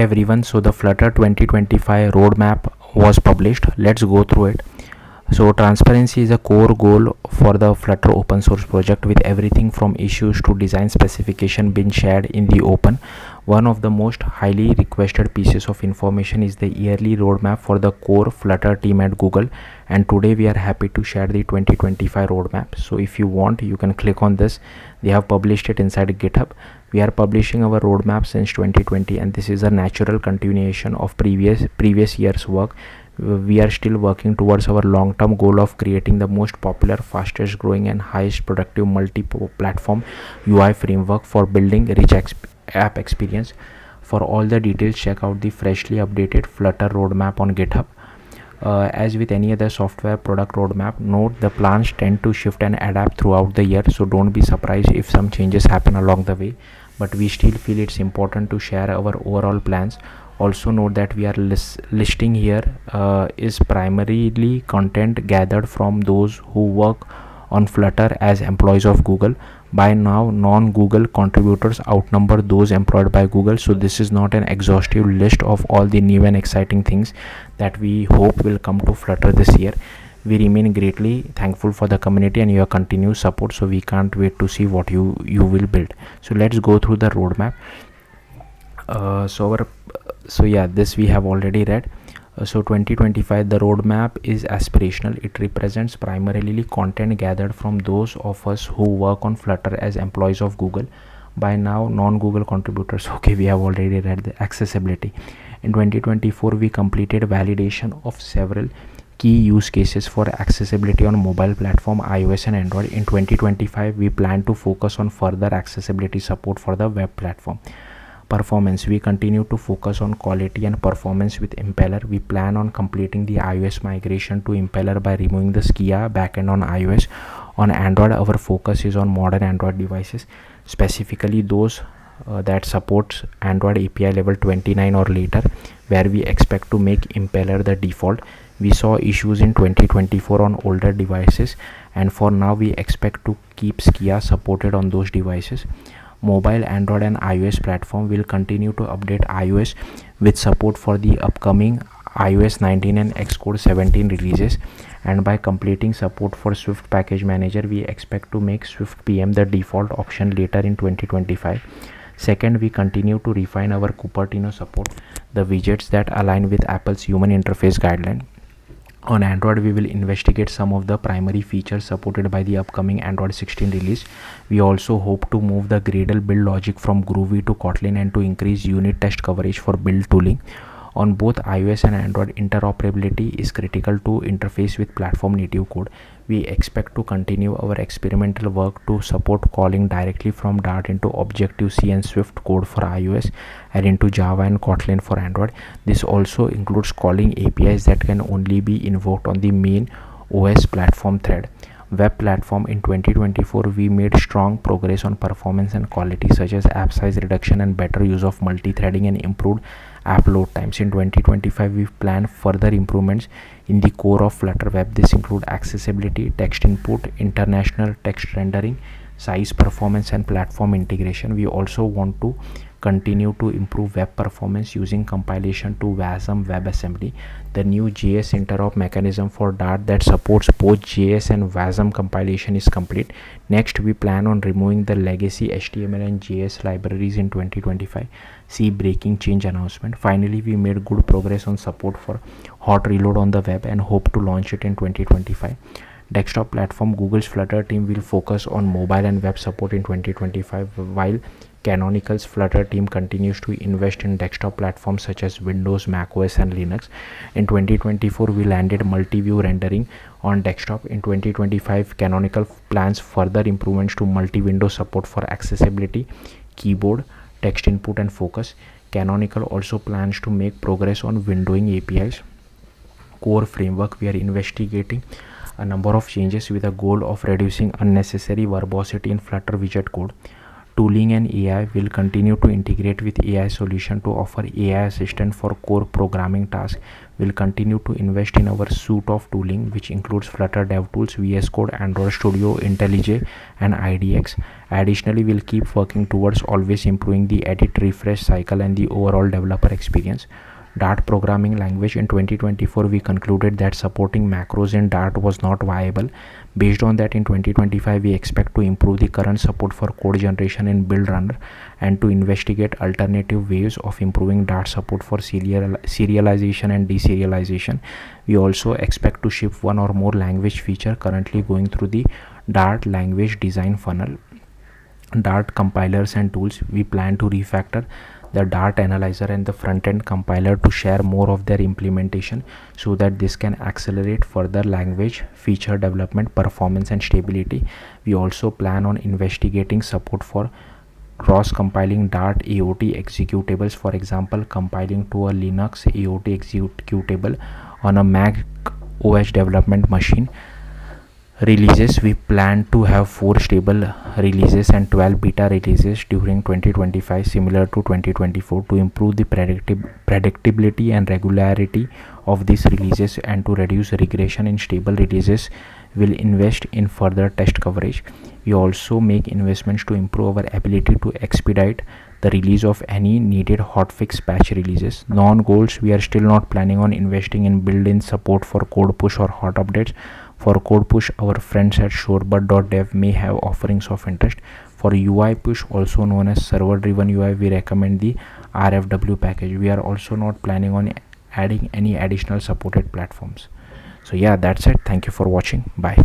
Everyone, so the Flutter 2025 roadmap was published. Let's go through it. So transparency is a core goal for the Flutter open source project, with everything from issues to design specification being shared in the open. One of the most highly requested pieces of information is the yearly roadmap for the core Flutter team at Google, and today we are happy to share the 2025 roadmap. So if you want, you can click on this. They have published it inside GitHub. We are publishing our roadmap since 2020, and this is a natural continuation of previous year's work. We are still working towards our long-term goal of creating the most popular, fastest growing and highest productive multi-platform UI framework for building rich app experience. For all the details, check out the freshly updated Flutter roadmap on GitHub. As with any other software product roadmap, note the plans tend to shift and adapt throughout the year, so don't be surprised if some changes happen along the way, but we still feel it's important to share our overall plans. Also note that we are listing here is primarily content gathered from those who work on Flutter as employees of Google. By now, non-Google contributors outnumber those employed by Google, so this is not an exhaustive list of all the new and exciting things that we hope will come to Flutter this year. We remain greatly thankful for the community and your continued support, so we can't wait to see what you will build. So let's go through the roadmap. This we have already read. So 2025, the roadmap is aspirational. It represents primarily content gathered from those of us who work on Flutter as employees of Google. By now, non-Google contributors, okay, we have already read the accessibility. In 2024, we completed validation of several key use cases for accessibility on mobile platform iOS and Android. In 2025, we plan to focus on further accessibility support for the web platform. Performance, we continue to focus on quality and performance with Impeller. We plan on completing the iOS migration to Impeller by removing the Skia backend on iOS. On Android, our focus is on modern Android devices, specifically those that supports Android API level 29 or later, where we expect to make Impeller the default. We saw issues in 2024 on older devices, and for now we expect to keep Skia supported on those devices. Mobile, Android and iOS platform will continue to update iOS with support for the upcoming iOS 19 and Xcode 17 releases, and by completing support for Swift Package Manager, we expect to make Swift PM the default option later in 2025. Second, we continue to refine our Cupertino support, the widgets that align with Apple's human interface guideline. On Android, we will investigate some of the primary features supported by the upcoming Android 16 release. We also hope to move the Gradle build logic from Groovy to Kotlin and to increase unit test coverage for build tooling. On both iOS and Android, interoperability is critical to interface with platform native code. We expect to continue our experimental work to support calling directly from Dart into Objective-C and Swift code for iOS and into Java and Kotlin for Android. This also includes calling APIs that can only be invoked on the main OS platform thread. Web platform, in 2024, we made strong progress on performance and quality, such as app size reduction and better use of multi-threading and improved app load times. In 2025, we plan further improvements in the core of Flutter Web. This include accessibility, text input, international text rendering, size, performance and platform integration. We also want to continue to improve web performance using compilation to WASM WebAssembly. The new JS interop mechanism for Dart that supports both JS and WASM compilation is complete. Next, we plan on removing the legacy HTML and JS libraries in 2025. See breaking change announcement. Finally, we made good progress on support for hot reload on the web and hope to launch it in 2025. Desktop platform, Google's Flutter team will focus on mobile and web support in 2025, while Canonical's Flutter team continues to invest in desktop platforms such as Windows, macOS and Linux. In 2024, we landed multi-view rendering on desktop. In 2025, Canonical plans further improvements to multi-window support for accessibility, keyboard, text input and focus. Canonical also plans to make progress on windowing APIs. Core framework, we are investigating a number of changes with a goal of reducing unnecessary verbosity in Flutter widget code. tooling and AI, will continue to integrate with AI solution to offer AI assistant for core programming tasks. We'll continue to invest in our suite of tooling, which includes Flutter DevTools, VS Code, Android Studio, IntelliJ, and IDX. Additionally, we'll keep working towards always improving the edit refresh cycle and the overall developer experience. Dart programming language. In 2024, we concluded that supporting macros in Dart was not viable. Based on that, in 2025, we expect to improve the current support for code generation in build runner and to investigate alternative ways of improving Dart support for serialization and deserialization. We also expect to ship one or more language feature currently going through the Dart language design funnel. Dart compilers and tools. We plan to refactor the Dart analyzer and the front-end compiler to share more of their implementation so that this can accelerate further language feature development, performance, and stability. We also plan on investigating support for cross-compiling Dart AOT executables, for example, compiling to a Linux AOT executable on a Mac OS development machine. Releases. We plan to have 4 stable releases and 12 beta releases during 2025, similar to 2024, to improve the predictability and regularity of these releases and to reduce regression in stable releases. We'll invest in further test coverage. We also make investments to improve our ability to expedite the release of any needed hotfix patch releases. Non-goals. We are still not planning on investing in built-in support for code push or hot updates. For code push, our friends at shorebird.dev may have offerings of interest. For UI push, also known as server-driven UI, we recommend the RFW package. We are also not planning on adding any additional supported platforms. So yeah, that's it. Thank you for watching. Bye.